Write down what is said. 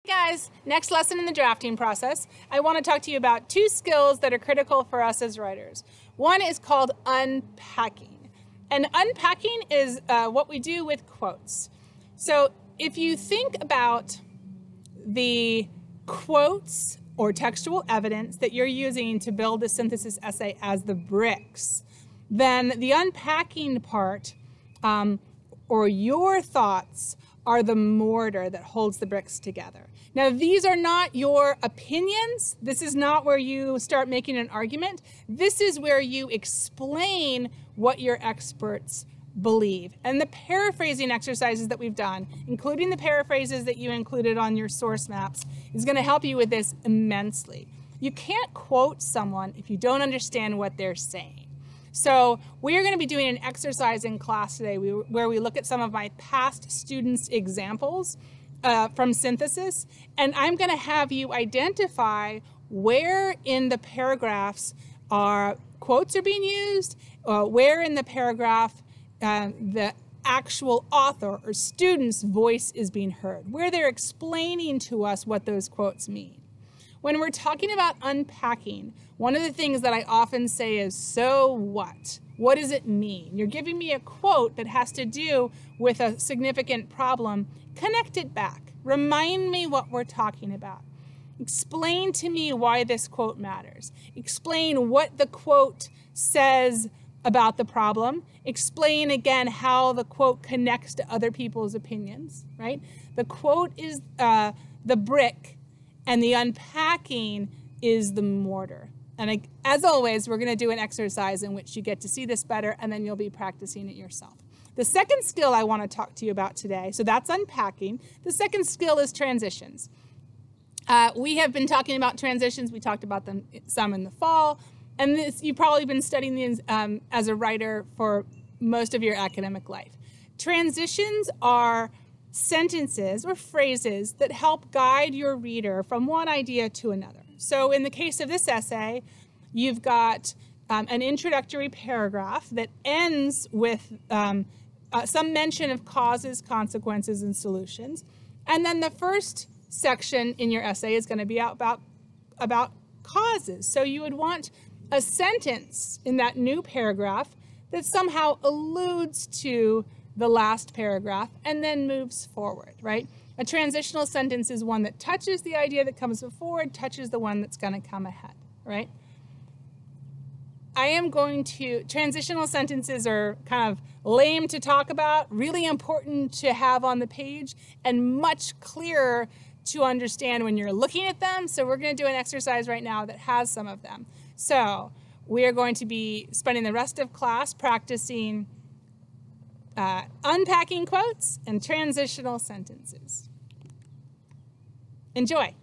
Guys, next lesson in the drafting process, I want to talk to you about two skills that are critical for us as writers. One is called unpacking. And unpacking is what we do with quotes. So if you think about the quotes or textual evidence that you're using to build a synthesis essay as the bricks, then the unpacking part or your thoughts are the mortar that holds the bricks together. Now, these are not your opinions. This is not where you start making an argument. This is where you explain what your experts believe. And the paraphrasing exercises that we've done, including the paraphrases that you included on your source maps, is going to help you with this immensely. You can't quote someone if you don't understand what they're saying. So we are going to be doing an exercise in class today where we look at some of my past students' examples from synthesis, and I'm going to have you identify where in the paragraphs quotes are being used, where in the paragraph the actual author or student's voice is being heard, where they're explaining to us what those quotes mean. When we're talking about unpacking, one of the things that I often say is, so what? What does it mean? You're giving me a quote that has to do with a significant problem. Connect it back. Remind me what we're talking about. Explain to me why this quote matters. Explain what the quote says about the problem. Explain again how the quote connects to other people's opinions, right? The quote is the brick, and the unpacking is the mortar. And as always, we're going to do an exercise in which you get to see this better, and then you'll be practicing it yourself. The second skill I want to talk to you about today, so that's unpacking. The second skill is transitions. We have been talking about transitions. We talked about them some in the fall. And you've probably been studying these as a writer for most of your academic life. Transitions are sentences or phrases that help guide your reader from one idea to another. So in the case of this essay, you've got an introductory paragraph that ends with some mention of causes, consequences, and solutions. And then the first section in your essay is going to be about causes. So you would want a sentence in that new paragraph that somehow alludes to the last paragraph and then moves forward, right? A transitional sentence is one that touches the idea that comes before, touches the one that's going to come ahead, right? Transitional sentences are kind of lame to talk about, really important to have on the page, and much clearer to understand when you're looking at them. So we're going to do an exercise right now that has some of them. So we are going to be spending the rest of class practicing unpacking quotes and transitional sentences. Enjoy.